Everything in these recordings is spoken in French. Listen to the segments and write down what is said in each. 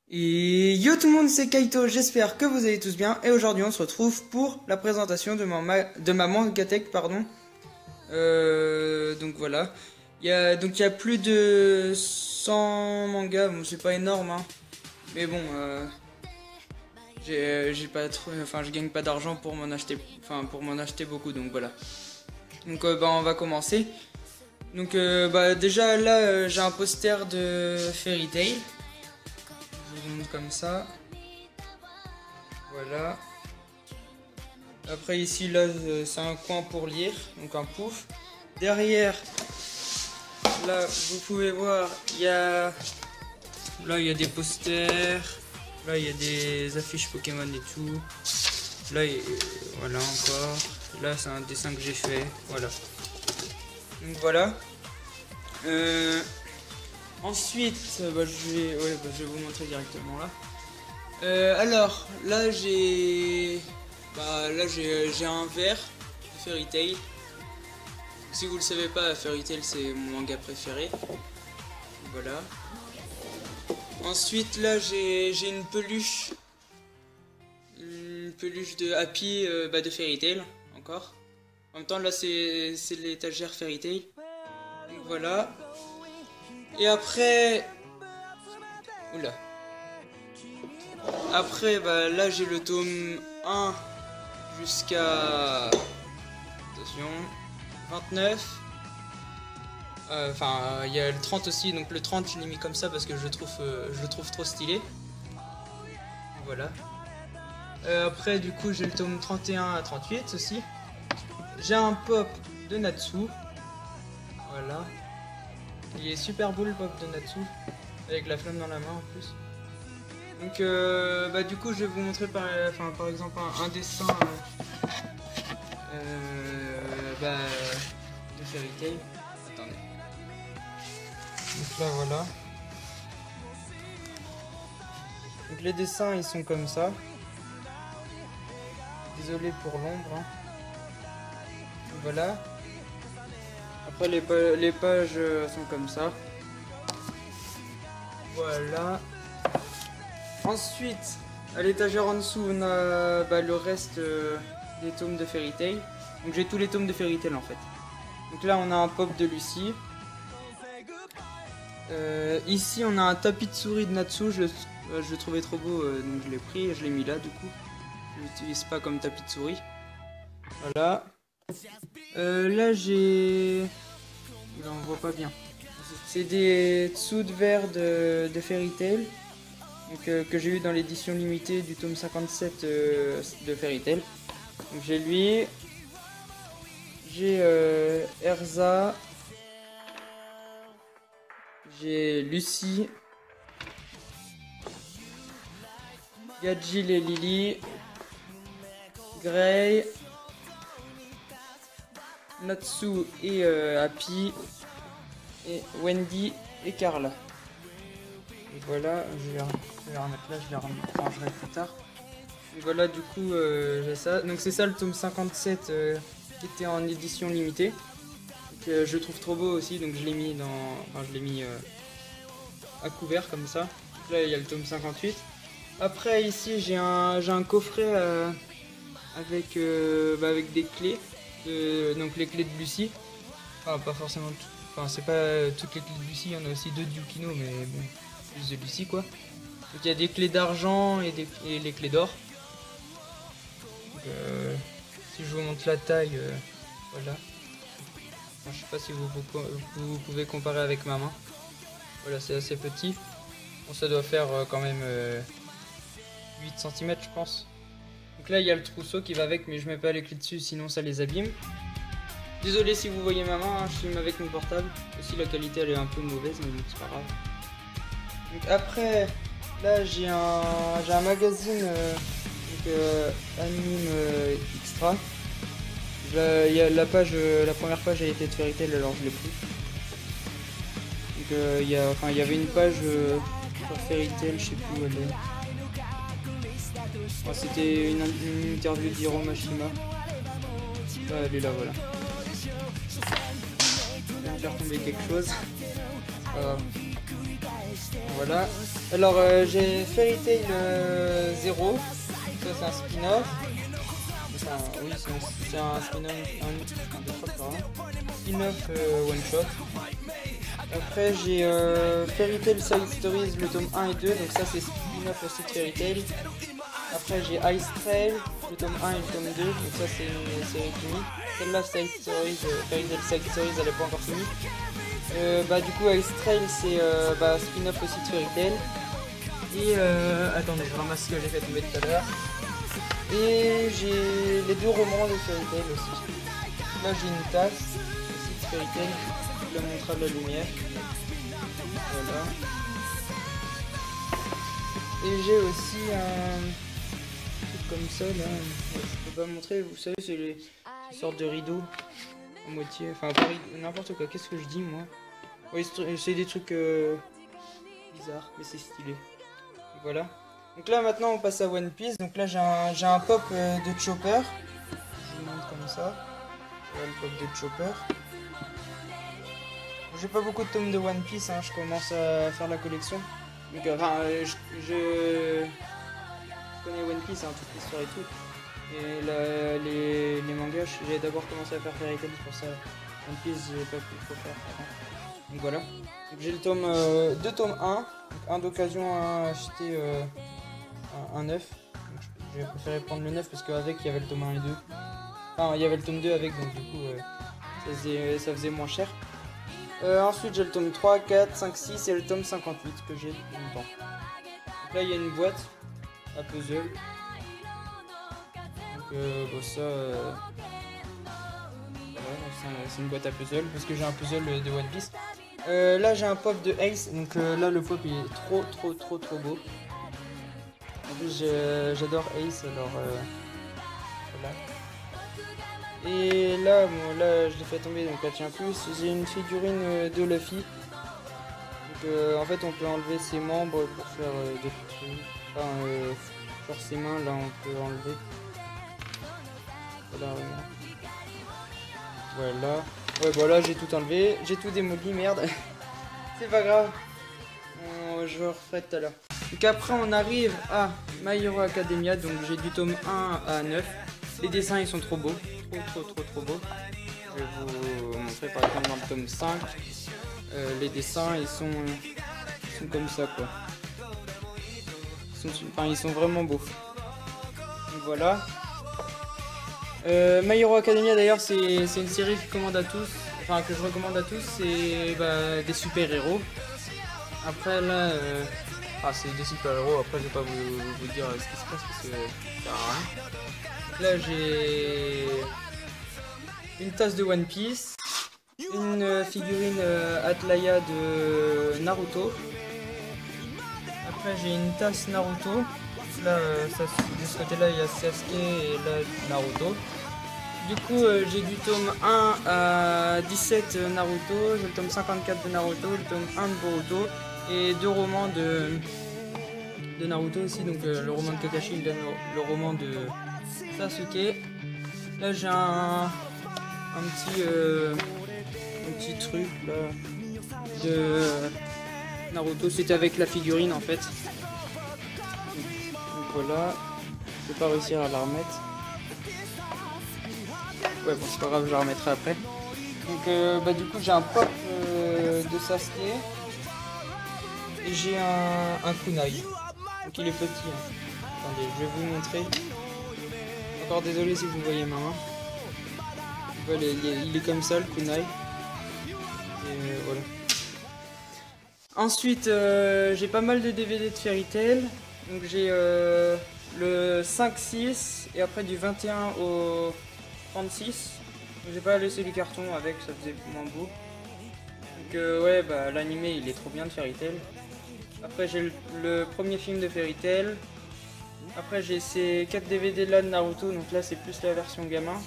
Et yo tout le monde, c'est Kaito, j'espère que vous allez tous bien. Et aujourd'hui on se retrouve pour la présentation de ma mangatech, pardon. Donc voilà. Il y a plus de 100 mangas, bon c'est pas énorme hein. Mais bon, j'ai pas trop, enfin je gagne pas d'argent pour m'en acheter, pour m'en acheter beaucoup, donc voilà. Donc on va commencer. Donc déjà là j'ai un poster de Fairy Tail. Je vous montre comme ça. Voilà. Après ici là c'est un coin pour lire, donc un pouf. Derrière, là vous pouvez voir, il y a des posters, là il y a des affiches Pokémon et tout. Là voilà encore. Là c'est un dessin que j'ai fait, voilà. Donc voilà. Ensuite, je vais vous montrer directement là. Alors, j'ai un verre de Fairy Tail. Si vous le savez pas, Fairy Tail c'est mon manga préféré. Voilà. Ensuite, là j'ai une peluche. Une peluche de Happy de Fairy Tail, encore. En même temps, là c'est l'étagère Fairy Tail. Donc voilà. Et après... Oula. Après, là j'ai le tome 1 jusqu'à... Attention... 29. Il y a le 30 aussi, donc le 30 je l'ai mis comme ça parce que je le trouve trop stylé. Voilà. Après, du coup, j'ai le tome 31 à 38 aussi. J'ai un pop de Natsu. Voilà. Il est super beau le pop de Natsu. Avec la flamme dans la main en plus. Donc, du coup, je vais vous montrer par exemple un dessin de Fairy Tail. Attendez. Donc là, voilà. Donc les dessins, ils sont comme ça. Désolé pour l'ombre. Hein. Voilà. Après, les pages sont comme ça. Voilà. Ensuite, à l'étagère en dessous, on a le reste des tomes de Fairy Tail. Donc j'ai tous les tomes de Fairy Tail en fait. Donc là, on a un pop de Lucie. Ici, on a un tapis de souris de Natsu. Je le trouvais trop beau, donc je l'ai pris et je l'ai mis là du coup. Je l'utilise pas comme tapis de souris. Voilà. Là, j'ai... Là, on voit pas bien. C'est des dessous de verre de Fairy Tail. Donc, que j'ai eu dans l'édition limitée du tome 57 de Fairy Tail. Donc j'ai lui, j'ai Erza, j'ai Lucie, Gadjil et Lily, Grey, Natsu et Happy, et Wendy et Carla. Et voilà, je vais les remettre là, je les rangerai plus tard. Et voilà, du coup, j'ai ça. Donc c'est ça le tome 57 qui était en édition limitée. Donc, je le trouve trop beau aussi, donc je l'ai mis à couvert comme ça. Donc, là, il y a le tome 58. Après, ici, j'ai un coffret avec des clés. Donc les clés de Lucie. Enfin, pas forcément c'est pas toutes les clés de Lucie, il y en a aussi deux de Yukino, mais bon, plus de Lucie quoi. Donc il y a des clés d'argent et les clés d'or. Si je vous montre la taille, voilà. Enfin, je sais pas si vous pouvez comparer avec ma main. Voilà, c'est assez petit. Bon, ça doit faire quand même 8 cm je pense. Donc là il y a le trousseau qui va avec, mais je mets pas les clés dessus sinon ça les abîme. Désolé si vous voyez ma main, hein, je filme avec mon portable. Aussi la qualité elle est un peu mauvaise, mais bon, c'est pas grave. Donc après, là j'ai un magazine Anime Extra. La première page a été de Fairy Tail, alors je l'ai pris. Donc il y avait une page sur Fairy Tail, je sais plus où elle est. Enfin, c'était une interview d'Hiro Mashima. Là, elle est là, voilà. Je vais faire tomber quelque chose. C'est pas grave. Voilà. Alors j'ai Fairy Tail 0. Ça c'est un spin-off. Oui, c'est un spin-off one shot. Après j'ai Fairy Tail Side Stories le tome 1 et 2. Donc ça c'est spin-off aussi de Fairy Tail. Après j'ai Ice Trail, le tome 1 et le tome 2, donc ça c'est une série finie. Celle-là, Side Stories, Fairy Tail Side Stories, elle est pas encore finie. Du coup Ice Trail c'est spin-off aussi de Fairy Tail. Et attendez, je ramasse ce que j'ai fait tomber tout à l'heure. Et j'ai les 2 romans de Fairy Tail aussi. Là j'ai une tasse aussi de Fairy Tail, je la montre à la lumière. Voilà. Et j'ai aussi un truc comme ça là, je peux pas montrer, vous savez c'est les sortes de rideaux à moitié, enfin pas rideaux, n'importe quoi, qu'est-ce que je dis moi? Oui c'est des trucs bizarres, mais c'est stylé. Et voilà. Donc là maintenant on passe à One Piece, donc là j'ai un pop de Chopper, je vous montre comme ça, voilà le pop de Chopper. J'ai pas beaucoup de tomes de One Piece, hein, je commence à faire la collection. Donc, je connais One Piece, hein, toute l'histoire et tout. Et les mangas, j'ai d'abord commencé à faire Fairy Tail, pour ça One Piece j'ai pas pu trop faire. Donc voilà. Donc j'ai le tome 2 tomes 1, un d'occasion, un acheté un neuf. J'ai préféré prendre le 9 parce qu'avec il y avait le tome 1 et 2. Enfin il y avait le tome 2 avec, donc du coup ça faisait moins cher. Ensuite j'ai le tome 3, 4, 5, 6 et le tome 58 que j'ai depuis longtemps. Donc là il y a une boîte à puzzle. Donc ça voilà, c'est une boîte à puzzle parce que j'ai un puzzle de One Piece. Là j'ai un pop de Ace, donc là le pop il est trop beau. En plus j'adore Ace, alors voilà. Et là, bon, là je l'ai fait tomber donc elle tient plus. J'ai une figurine de Luffy. Donc en fait on peut enlever ses membres pour faire des trucs. Enfin genre ses mains là on peut enlever. Voilà. Voilà. Ouais voilà j'ai tout enlevé. J'ai tout démoli, merde. C'est pas grave. Je referai tout à l'heure. Donc après on arrive à My Hero Academia. Donc j'ai du tome 1 à 9. Les dessins ils sont trop beaux. Trop beaux. Je vais vous montrer par exemple dans le tome 5. Les dessins ils sont comme ça quoi. Ils sont vraiment beaux. Donc voilà. My Hero Academia d'ailleurs c'est une série que je recommande à tous. Enfin que je recommande à tous. C'est des super héros. Après là c'est des super héros. Après je vais pas vous dire ce qui se passe parce que ça sert à rien. Là j'ai une tasse de One Piece, une figurine Atlaya de Naruto. Après j'ai une tasse Naruto. Là de ce côté là il y a Sasuke et là Naruto. Du coup j'ai du tome 1 à 17 Naruto, j'ai le tome 54 de Naruto, le tome 1 de Boruto et 2 romans de Naruto aussi, donc le roman de Kakashi et le roman de Sasuke. Là j'ai un petit truc là de Naruto, c'était avec la figurine en fait. Donc voilà, je vais pas réussir à la remettre. Ouais bon c'est pas grave, je la remettrai après. Donc du coup j'ai un pop de Sasuke et j'ai un kunai. Donc il est petit. Hein. Attendez, je vais vous montrer. Encore désolé si vous voyez ma main. Voilà, il est comme ça le kunai. Et voilà. Ensuite, j'ai pas mal de DVD de Fairy Tail. Donc j'ai le 5-6 et après du 21 au 36. J'ai pas laissé du carton avec, ça faisait moins beau. Donc ouais, l'animé il est trop bien de Fairy Tail. Après j'ai le premier film de Fairy Tail. Après j'ai ces 4 DVD là de Naruto, donc là c'est plus la version gamin.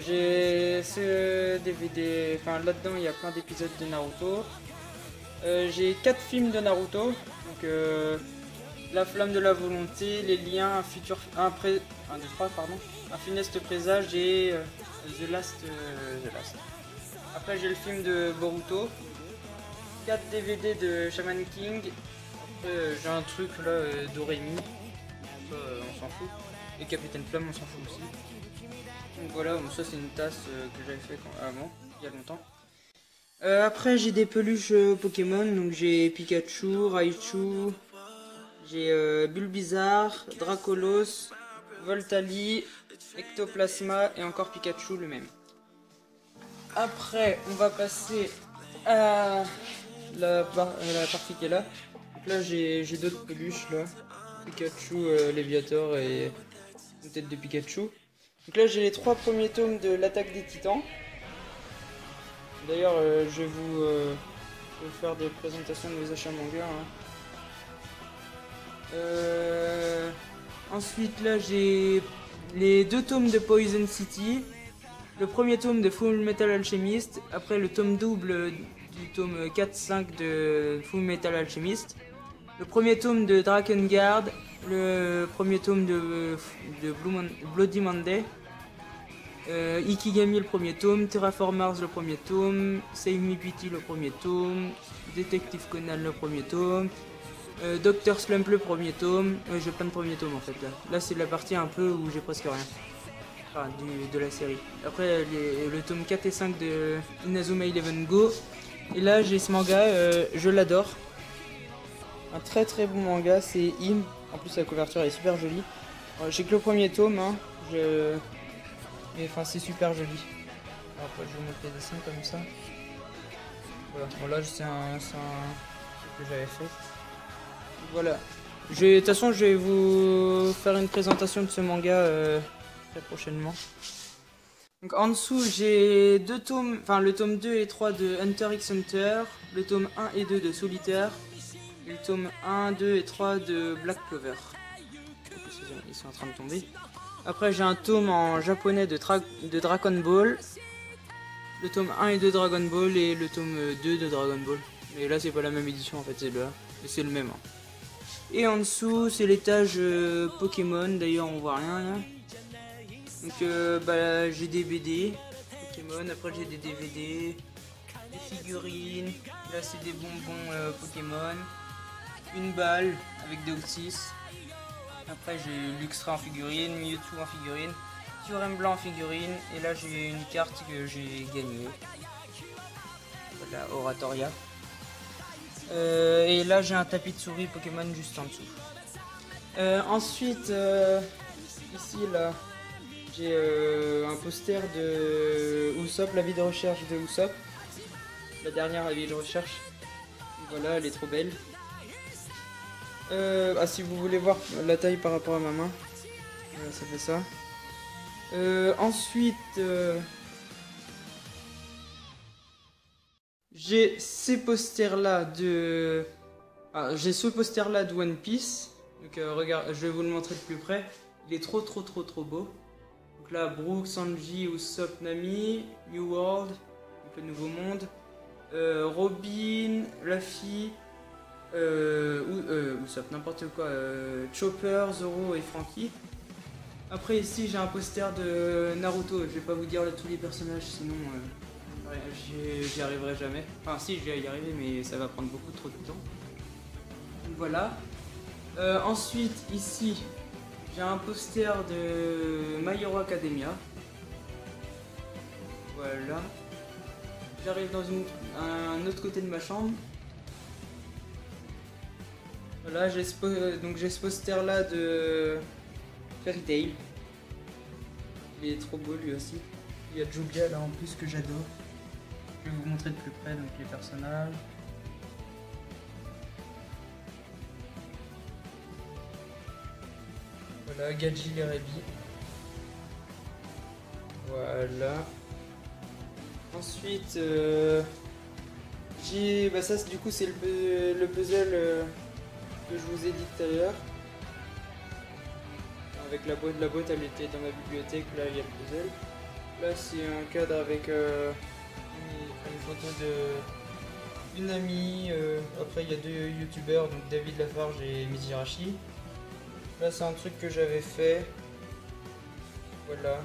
J'ai ce DVD, enfin là-dedans il y a plein d'épisodes de Naruto. J'ai 4 films de Naruto, donc La Flamme de la Volonté, Les Liens, un funeste présage et The Last. Après j'ai le film de Boruto. 4 DVD de Shaman King. Après j'ai un truc là d'Oremi. Ça on s'en fout. Et Capitaine Flamme on s'en fout aussi. Donc voilà, bon, ça c'est une tasse que j'avais fait avant, il y a longtemps. Après j'ai des peluches Pokémon, donc j'ai Pikachu, Raichu, j'ai Bulbizarre, Dracolos, Voltali, Ectoplasma et encore Pikachu lui-même. Après on va passer à la partie qui est là. Donc là j'ai d'autres peluches là. Pikachu, Léviator et une tête de Pikachu. Donc là j'ai les 3 premiers tomes de l'attaque des titans. D'ailleurs je vais vous faire des présentations de mes achats manga. Hein. Ensuite là j'ai les 2 tomes de Poison City. Le premier tome de Full Metal Alchemist. Après le tome double du tome 4-5 de Full Metal Alchemist. Le premier tome de Drakengard. Le premier tome de Bloody Monday. Ikigami le premier tome, Terraform Mars le premier tome, Save Me Pity le premier tome, Detective Conan le premier tome, Dr Slump le premier tome. J'ai plein de premiers tomes en fait là. Là c'est la partie un peu où j'ai presque rien. Enfin de la série. Après le tome 4 et 5 de Inazuma Eleven Go. Et là j'ai ce manga, je l'adore. Un très très bon manga, c'est Im. En plus la couverture est super jolie. J'ai que le premier tome, hein. Mais enfin c'est super joli. Alors après je vais mettre les dessins comme ça. Voilà, bon là c'est un truc que j'avais fait. Voilà. De toute façon je vais vous faire une présentation de ce manga très prochainement. Donc en dessous j'ai 2 tomes, enfin le tome 2 et 3 de Hunter x Hunter, le tome 1 et 2 de Solitaire, et le tome 1, 2 et 3 de Black Clover. Ils sont en train de tomber. Après j'ai un tome en japonais de Dragon Ball, le tome 1 et 2 de Dragon Ball et le tome 2 de Dragon Ball. Mais là c'est pas la même édition en fait, c'est là, mais c'est le même. Hein. Et en dessous c'est l'étage Pokémon, d'ailleurs on voit rien là. Donc bah, j'ai des BD Pokémon, après j'ai des DVD, des figurines, là c'est des bonbons Pokémon, une balle avec des Deoxys. Après j'ai Luxray en figurine, Mewtwo en figurine, Kyurem blanc en figurine, et là j'ai une carte que j'ai gagnée. Voilà, Oratoria. Et là j'ai un tapis de souris Pokémon juste en dessous. Ensuite, ici là, j'ai un poster de Usopp, la vie de recherche de Usopp. La dernière avis de recherche. Voilà, elle est trop belle. Si vous voulez voir la taille par rapport à ma main, ça fait ça. Ensuite, j'ai ces posters là de... j'ai ce poster là de One Piece. Donc regarde, je vais vous le montrer de plus près. Il est trop beau. Donc là, Brook, Sanji, Usopp, Nami, New World, donc le nouveau monde. Robin, Luffy, Usopp, n'importe quoi, Chopper, Zoro et Franky. Après ici j'ai un poster de Naruto, je vais pas vous dire là, tous les personnages sinon j'y arriverai jamais. Enfin si, je vais y arriver mais ça va prendre beaucoup trop de temps. Donc voilà. Ensuite ici j'ai un poster de My Hero Academia. Voilà. J'arrive dans un autre côté de ma chambre. Voilà, j'ai ce poster là de Fairy Tail. Il est trop beau lui aussi. Il y a Jubia là en plus que j'adore. Je vais vous montrer de plus près donc les personnages. Voilà, Gadji et Rebi. Voilà. Ensuite, j'ai... ça du coup c'est le puzzle que je vous ai dit tout à l'heure. Avec la boîte elle était dans ma bibliothèque, là il y a le puzzle. Là c'est un cadre avec une photo d'une amie. Après il y a 2 youtubeurs, donc David Lafarge et Mizirachi. Là c'est un truc que j'avais fait. Voilà.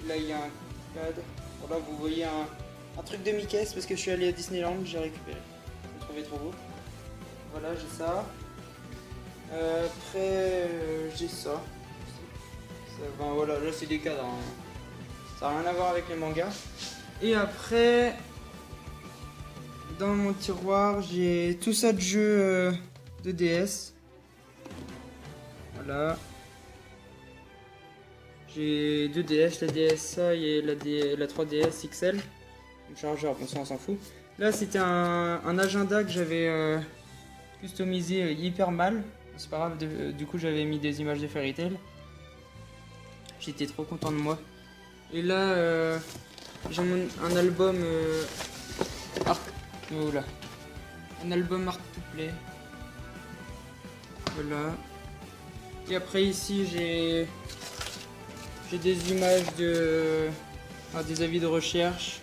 Là il y a un cadre. Voilà, vous voyez un truc de Mickey, c'est parce que je suis allé à Disneyland, j'ai récupéré. C'est trop trouvez trop beau. Voilà, j'ai ça. Après, j'ai ça. Enfin, voilà, là c'est des cadres. Hein. Ça n'a rien à voir avec les mangas. Et après, dans mon tiroir, j'ai tout ça de jeux de DS. Voilà. J'ai deux DS, la DSi et la 3DS XL. Le chargeur, bon ça on s'en fout. Là c'était un agenda que j'avais customisé hyper mal. C'est pas grave, du coup j'avais mis des images de Fairy Tail. J'étais trop content de moi. Et là j'ai un album art. Oula. Un album art to play. Voilà. Et après ici j'ai des images de des avis de recherche.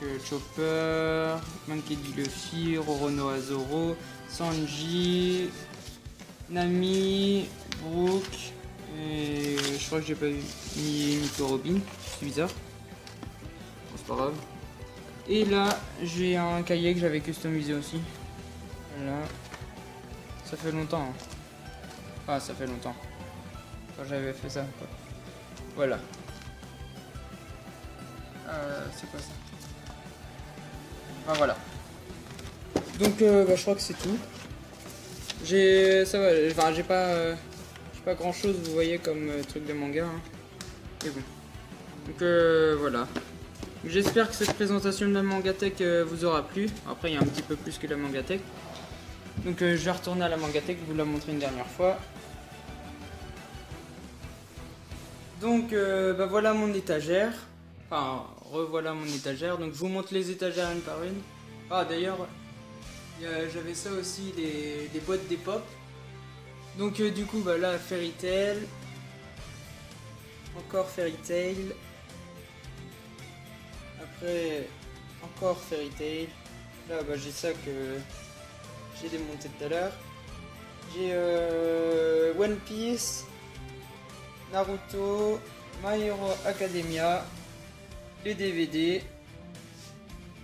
Donc Chopper, Monkey D. Luffy, Roronoa Zoro, Sanji, Nami, Brook, et je crois que j'ai pas mis Nico Robin, c'est bizarre. Bon, c'est pas grave. Et là j'ai un cahier que j'avais customisé aussi. Voilà. Ça fait longtemps. Hein. Enfin ça fait longtemps. Quand j'avais fait ça. Quoi. Voilà. C'est quoi ça? Ah voilà. Donc je crois que c'est tout. Ça va, enfin j'ai pas grand chose vous voyez comme truc de manga. Hein. Mais bon. Donc voilà. J'espère que cette présentation de la Mangatech vous aura plu. Après il y a un petit peu plus que la Mangatech. Donc je vais retourner à la Mangatech, vous la montrer une dernière fois. Donc voilà mon étagère. Enfin revoilà mon étagère. Donc je vous montre les étagères une par une. Ah d'ailleurs j'avais ça aussi, des boîtes d'époque. Donc du coup là Fairy Tail. Encore Fairy Tail. Après encore Fairy Tail. Là j'ai ça que j'ai démonté tout à l'heure. J'ai One Piece, Naruto, My Hero Academia, les DVD,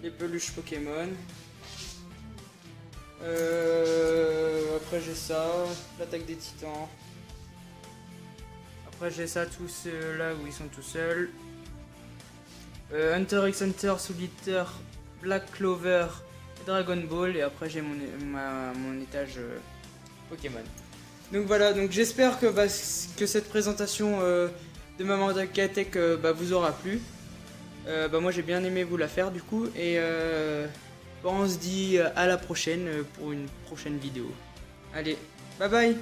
les peluches Pokémon. Après j'ai ça, l'attaque des titans. Après j'ai ça, tous ceux là où ils sont tout seuls. Hunter x Hunter, Soul Eater, Black Clover, Dragon Ball. Et après j'ai mon étage Pokémon. Donc voilà, donc j'espère que cette présentation de ma Mangatech vous aura plu. Moi j'ai bien aimé vous la faire du coup. Et on se dit à la prochaine pour une prochaine vidéo. Allez, bye bye.